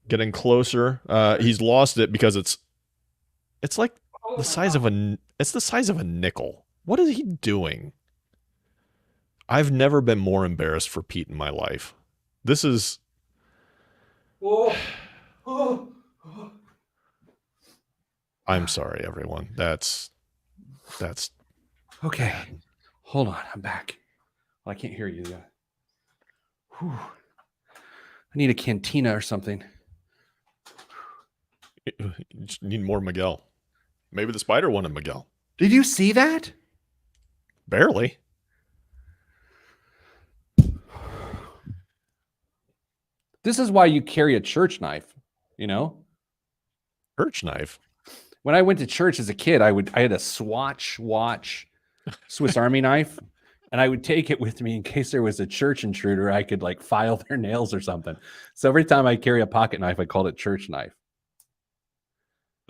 Getting closer. He's lost it because it's like the size of a nickel. What is he doing? I've never been more embarrassed for Pete in my life. This is. I'm sorry, everyone. That's okay. Bad. Hold on, I'm back. Well, I can't hear you yet. Whew. I need a cantina or something. You just need more Miguel. Maybe the spider wanted Miguel. Did you see that? Barely. This is why you carry a church knife, you know? Church knife? When I went to church as a kid, I had a Swatch watch Swiss Army knife, and I would take it with me in case there was a church intruder. I could like file their nails or something. So every time I carry a pocket knife, I called it church knife.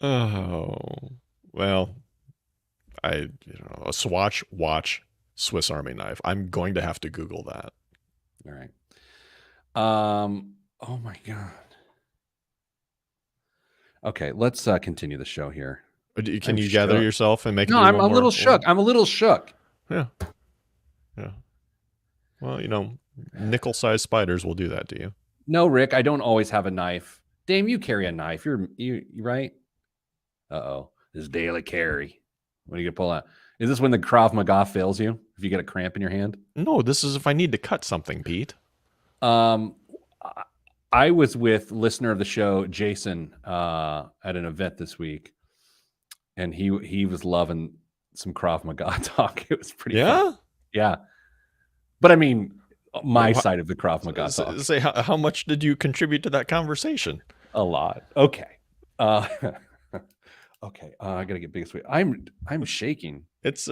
Oh, well, a Swatch watch Swiss Army knife. I'm going to have to Google that. All right. Oh my God. Okay, let's continue the show here. Can you gather yourself and make? No, I'm a little shook. I'm a little shook. Yeah. Well, nickel-sized spiders will do that to you. No, Rick, I don't always have a knife. Dame, you carry a knife. You right? Uh-oh. This is daily carry. What are you gonna pull out? Is this when the Krav Maga fails you? If you get a cramp in your hand? No, this is if I need to cut something, Pete. I was with listener of the show, Jason, at an event this week, and he was loving some Krav Maga talk. It was pretty fun. Yeah. But I mean, my side of the Krav Maga talk. Say, how much did you contribute to that conversation? A lot. Okay. Okay. I gotta get big. I'm shaking. It's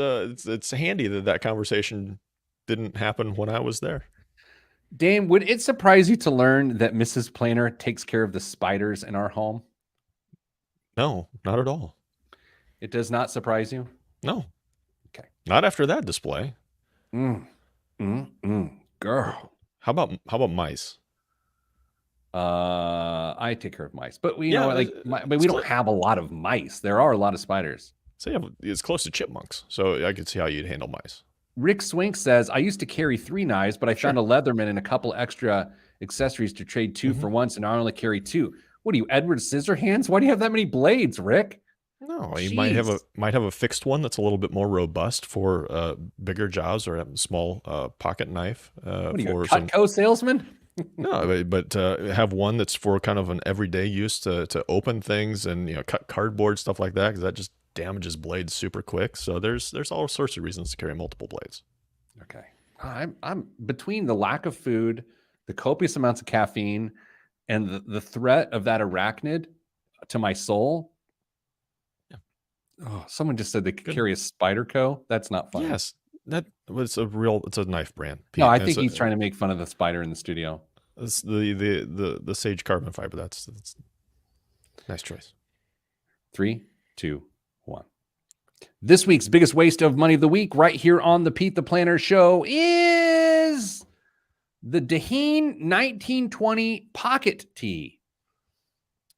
handy that conversation didn't happen when I was there. Dane, would it surprise you to learn that Mrs. Planner takes care of the spiders in our home? No, not at all. It does not surprise you? No. Okay. Not after that display. Girl. How about mice? I take care of mice, but we Yeah, know, like, but we don't have a lot of mice. There are a lot of spiders. So yeah, it's close to chipmunks, so I could see how you'd handle mice. Rick Swink says, I used to carry 3 knives, but I found a Leatherman and a couple extra accessories to trade 2 for once, and I only carry 2. What are you, Edward Scissorhands? Why do you have that many blades, Rick? No, you might have a fixed one that's a little bit more robust for bigger jobs, or a small pocket knife. What are you, for a Cutco salesman? No, but have one that's for kind of an everyday use to open things and cut cardboard, stuff like that, because that just damages blades super quick. So there's all sorts of reasons to carry multiple blades. Okay, I'm between the lack of food, the copious amounts of caffeine, and the threat of that arachnid to my soul. Yeah. Oh, someone just said they could carry a Spyderco. That's not fun. Yes, it's a knife brand. Pete. No, I think he's trying to make fun of the spider in the studio. It's the Sage carbon fiber. That's nice choice. 3, 2, 1. This week's biggest waste of money of the week, right here on the Pete the Planner Show, is the Deheen 1920 Pocket Tee.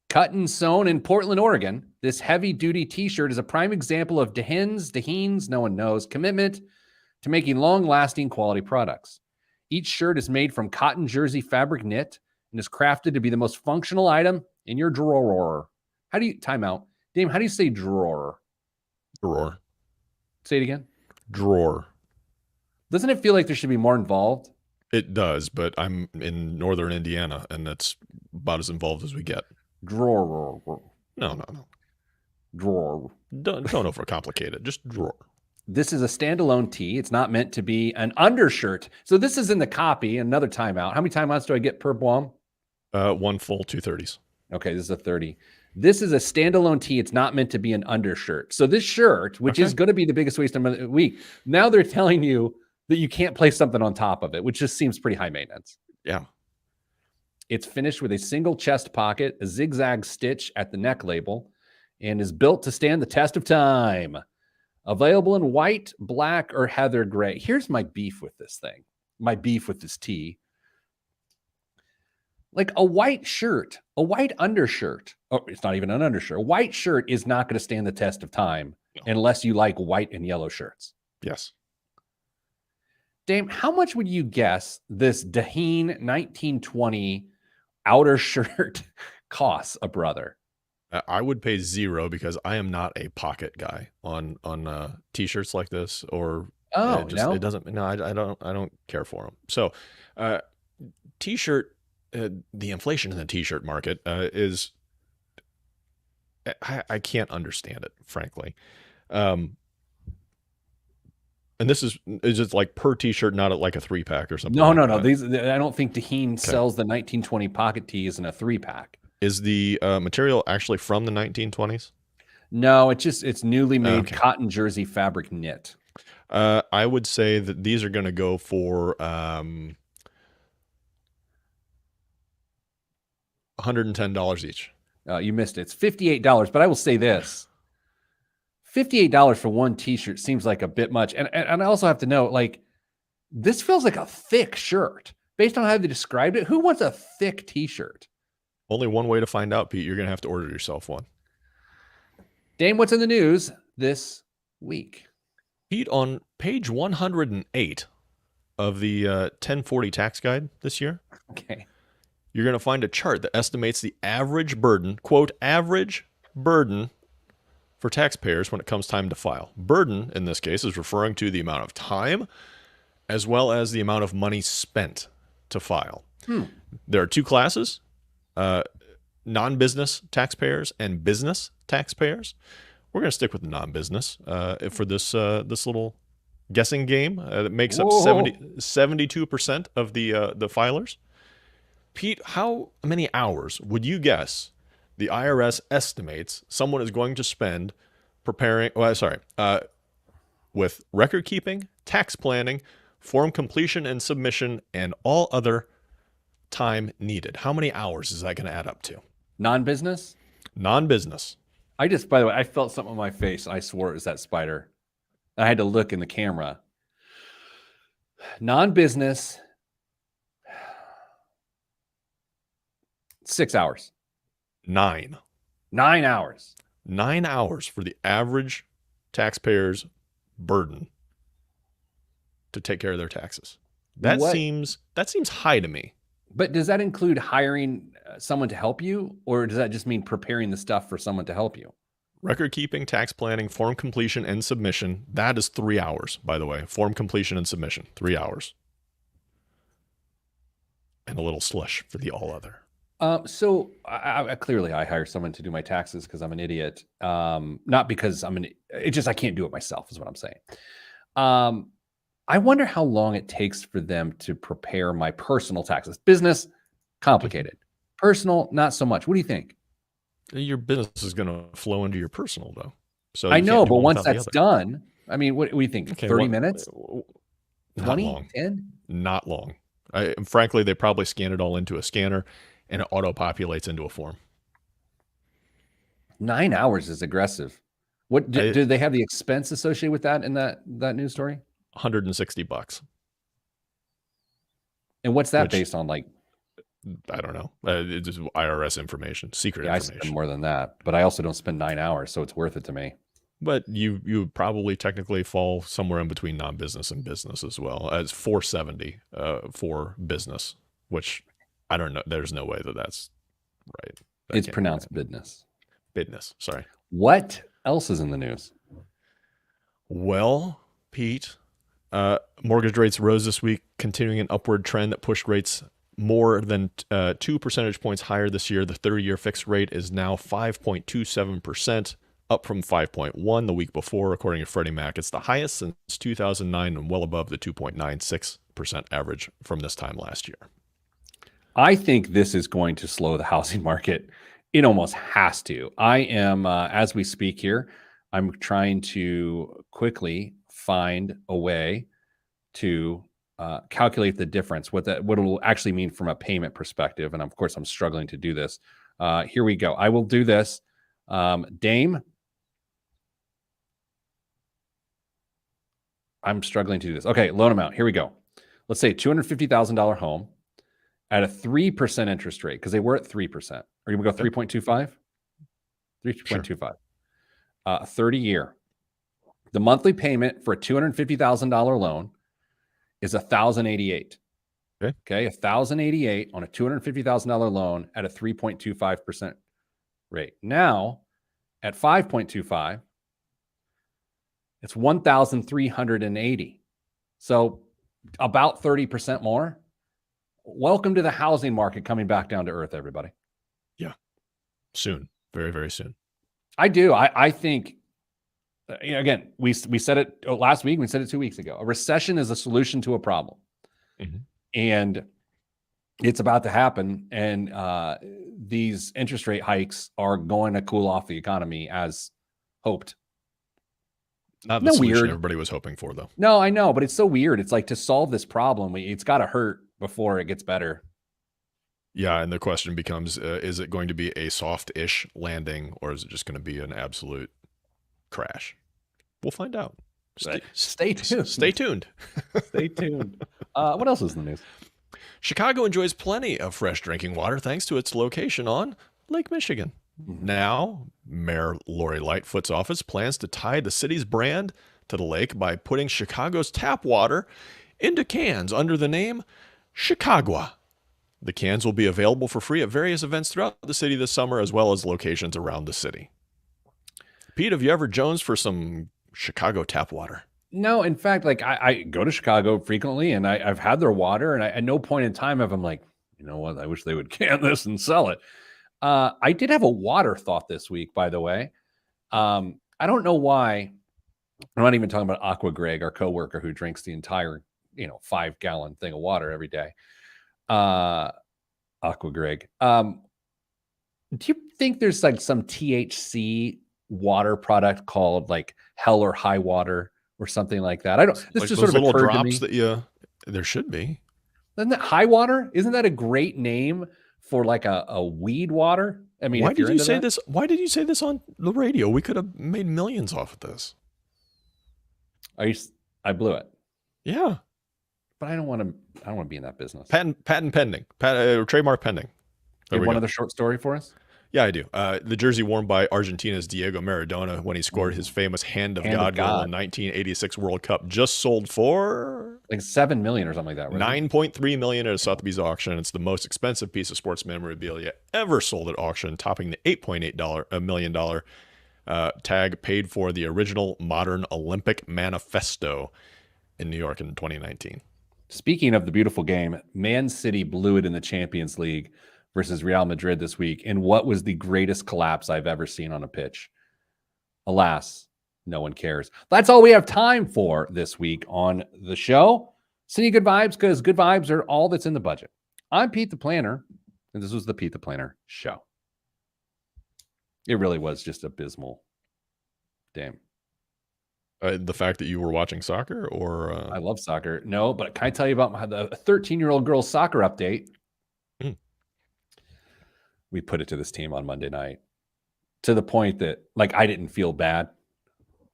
Cut and sewn in Portland, Oregon, this heavy-duty T-shirt is a prime example of Deheen's, no one knows, commitment to making long-lasting quality products. Each shirt is made from cotton jersey fabric knit and is crafted to be the most functional item in your drawer. Time out. Dame, how do you say drawer? Drawer. Say it again. Drawer. Doesn't it feel like there should be more involved? It does, but I'm in northern Indiana, and that's about as involved as we get. Drawer. No. Drawer. Don't overcomplicate it. Just drawer. This is a standalone tee. It's not meant to be an undershirt. So this is in the copy. Another timeout. How many timeouts do I get per Boam? 1 full 230s. Okay, this is a 30. This is a standalone tee. It's not meant to be an undershirt. So this shirt, which is going to be the biggest waste of the week, now they're telling you that you can't place something on top of it, which just seems pretty high maintenance. Yeah. It's finished with a single chest pocket, a zigzag stitch at the neck label, and is built to stand the test of time. Available in white, black, or heather gray. Here's my beef with this thing. My beef with this tee. Like a white shirt, a white undershirt. Oh, it's not even an undershirt. A white shirt is not going to stand the test of time unless you like white and yellow shirts. Yes. Dame, how much would you guess this Deheen 1920 outer shirt costs a brother? I would pay 0 because I am not a pocket guy on t-shirts like this, or it doesn't. No, I don't care for them. So, t-shirt, the inflation in the t-shirt market is, I can't understand it, frankly. And this is just like per t-shirt, not like a 3-pack or something. No. These, I don't think Deheen sells the 1920 pocket tees in a 3-pack. Is the material actually from the 1920s? No, it's newly made cotton jersey fabric knit. I would say that these are going to go for $110 each. You missed it. It's $58, but I will say this. $58 for one t-shirt seems like a bit much. And I also have to know, like, this feels like a thick shirt. Based on how they described it, who wants a thick t-shirt? Only one way to find out, Pete. You're going to have to order yourself one. Dane, what's in the news this week? Pete, on page 108 of the 1040 tax guide this year, you're going to find a chart that estimates the average burden, quote, average burden for taxpayers when it comes time to file. Burden, in this case, is referring to the amount of time as well as the amount of money spent to file. There are 2 classes. Non-business taxpayers and business taxpayers. We're going to stick with the non-business for this little guessing game that makes up 72% of the filers. Pete, how many hours would you guess the IRS estimates someone is going to spend with record keeping, tax planning form completion and submission, and all other time needed. How many hours is that going to add up to? Non-business? Non-business. By the way, I felt something on my face. I swore it was that spider. I had to look in the camera. Non-business, 6 hours. 9 hours. 9 hours for the average taxpayer's burden to take care of their taxes. That seems high to me. But does that include hiring someone to help you, or does that just mean preparing the stuff for someone to help you? Record keeping, tax planning, form completion, and submission. That is 3 hours, by the way. Form completion and submission, 3 hours. And a little slush for the all other. So I clearly I hire someone to do my taxes because I'm an idiot. Not because it's just I can't do it myself is what I'm saying. I wonder how long it takes for them to prepare my personal taxes. Business, complicated. Personal, not so much. What do you think? Your business is going to flow into your personal, though. So I know, but once that's done, I mean, what do you think? Okay, 30 minutes? 20? 10? Not long. Frankly, they probably scan it all into a scanner, and it auto-populates into a form. 9 hours is aggressive. What do they have the expense associated with that in that news story? $160. And what's that based on? Like, I don't know. It's just IRS information, secret information. I spend more than that, but I also don't spend 9 hours, so it's worth it to me. But you would probably technically fall somewhere in between non-business and business as well, as $470 for business, which I don't know. There's no way that's right. It's pronounced business. Business, sorry. What else is in the news? Well, Pete, mortgage rates rose this week, continuing an upward trend that pushed rates more than 2 percentage points higher this year. The 30-year fixed rate is now 5.27%, up from 5.1 the week before, according to Freddie Mac. It's the highest since 2009 and well above the 2.96% average from this time last year. I think this is going to slow the housing market. It almost has to. I am, as we speak here, I'm trying to quickly find a way to calculate the difference, what it will actually mean from a payment perspective. And of course, I'm struggling to do this. Here we go. I will do this. Dame, I'm struggling to do this. Okay, loan amount. Here we go. Let's say $250,000 home at a 3% interest rate, because they were at 3%. Or you would go 3.25? 3.25. 30 year. The monthly payment for a $250,000 loan is $1,088. Okay, $1,088 on a $250,000 loan at a 3.25% rate. Now, at 5.25, it's $1,380. So about 30% more. Welcome to the housing market coming back down to earth, everybody. Yeah, soon, very, very soon. I do. I think. Again, we said it last week. We said it 2 weeks ago. A recession is a solution to a problem, and it's about to happen. And these interest rate hikes are going to cool off the economy as hoped. Not the solution everybody was hoping for, though. No, I know, but it's so weird. It's like, to solve this problem, it's got to hurt before it gets better. Yeah, and the question becomes: is it going to be a soft-ish landing, or is it just going to be an absolute crash? We'll find out. Stay tuned. Stay tuned. Stay tuned. What else is in the news? Chicago enjoys plenty of fresh drinking water thanks to its location on Lake Michigan. Now, Mayor Lori Lightfoot's office plans to tie the city's brand to the lake by putting Chicago's tap water into cans under the name Chicagua. The cans will be available for free at various events throughout the city this summer, as well as locations around the city. Pete, have you ever jonesed for some Chicago tap water? No, in fact, like I go to Chicago frequently, and I've had their water, and at no point in time have I'm like, you know what, I wish they would can this and sell it. I did have a water thought this week, by the way. I don't know why. I'm not even talking about Aqua Greg, our coworker who drinks the entire, 5-gallon thing of water every day. Aqua Greg. Do you think there's like some THC water product called like Hell or High Water or something like that? I don't. This like just those sort of little occurred to me. drops that you There should be. Isn't that High Water? Isn't that a great name for like a weed water? I mean, Why if you're did you into say that, this? Why did you say this on the radio? We could have made millions off of this. I blew it, Yeah. but I don't want to. I don't want to be in that business. Patent pending. Trademark pending. You have one other short story for us? Yeah, I do. The jersey worn by Argentina's Diego Maradona when he scored his famous Hand of God goal in 1986 World Cup just sold for like $7 million or something like that, right? 9.3 million at a Sotheby's auction. It's the most expensive piece of sports memorabilia ever sold at auction, topping the $8.8 million tag paid for the original modern Olympic manifesto in New York in 2019. Speaking of the beautiful game, Man City blew it in the Champions League versus Real Madrid this week in what was the greatest collapse I've ever seen on a pitch. Alas, no one cares. That's all we have time for this week on the show. Send you good vibes because good vibes are all that's in the budget. I'm Pete the Planner, and this was the Pete the Planner Show. It really was just abysmal. Damn. The fact that you were watching soccer, or I love soccer. No, but can I tell you about the 13-year-old girl's soccer update? We put it to this team on Monday night to the point that, like, I didn't feel bad,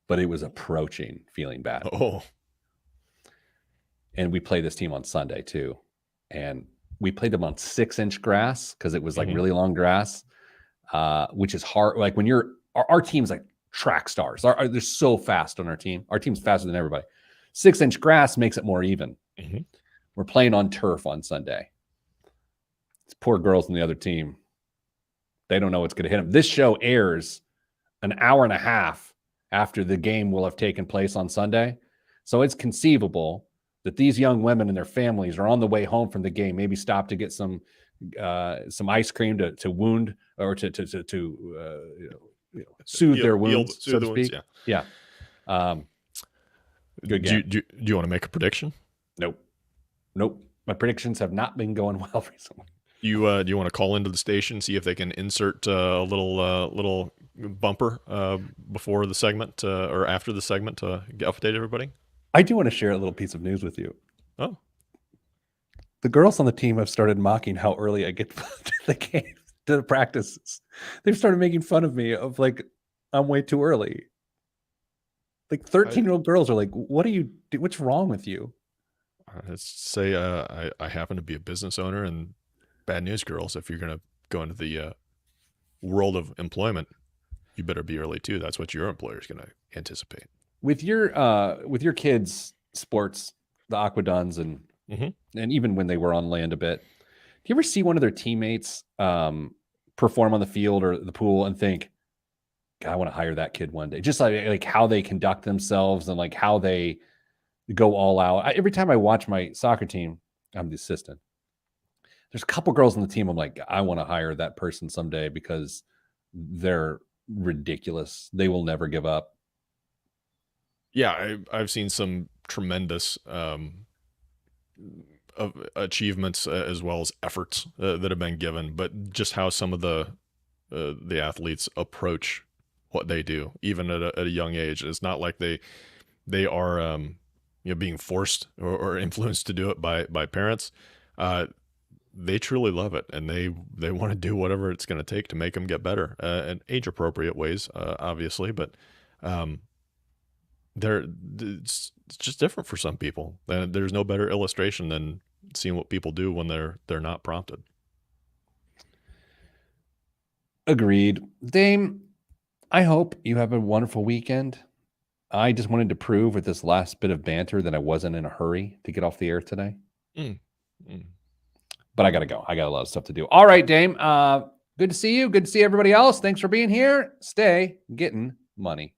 but it was approaching feeling bad. Oh. And we play this team on Sunday too. And we played them on 6-inch grass because it was like really long grass, which is hard. Like when our team's like track stars. They're so fast on our team. Our team's faster than everybody. 6-inch grass makes it more even. We're playing on turf on Sunday. It's poor girls on the other team. They don't know what's going to hit them. This show airs an hour and a half after the game will have taken place on Sunday. So it's conceivable that these young women and their families are on the way home from the game, maybe stop to get some ice cream to wound or to soothe their wounds, so to speak. Yeah. Good game. Do you want to make a prediction? Nope. My predictions have not been going well recently. Do you want to call into the station, see if they can insert a little bumper before the segment or after the segment to update everybody? I do want to share a little piece of news with you. Oh. The girls on the team have started mocking how early I get to the game, to the practices. They've started making fun of me of like, I'm way too early. Like 13-year-old girls are like, what do you do? What's wrong with you? Let's say I happen to be a business owner, and bad news, girls, if you're going to go into the world of employment, you better be early too. That's what your employer is going to anticipate. With your kids' sports, the Aquaduns, and even when they were on land a bit, do you ever see one of their teammates perform on the field or the pool and think, God, I want to hire that kid one day? Just like how they conduct themselves and like how they go all out. Every time I watch my soccer team, I'm the assistant. There's a couple girls on the team. I'm like, I want to hire that person someday because they're ridiculous. They will never give up. Yeah, I've seen some tremendous achievements as well as efforts that have been given, but just how some of the athletes approach what they do, even at a young age. It's not like they are being forced or influenced to do it by parents. They truly love it, and they want to do whatever it's going to take to make them get better in age appropriate ways, obviously, but it's just different for some people. And there's no better illustration than seeing what people do when they're not prompted. Agreed. Dame, I hope you have a wonderful weekend. I just wanted to prove with this last bit of banter that I wasn't in a hurry to get off the air today. But I got to go. I got a lot of stuff to do. All right, Dame. Good to see you. Good to see everybody else. Thanks for being here. Stay getting money.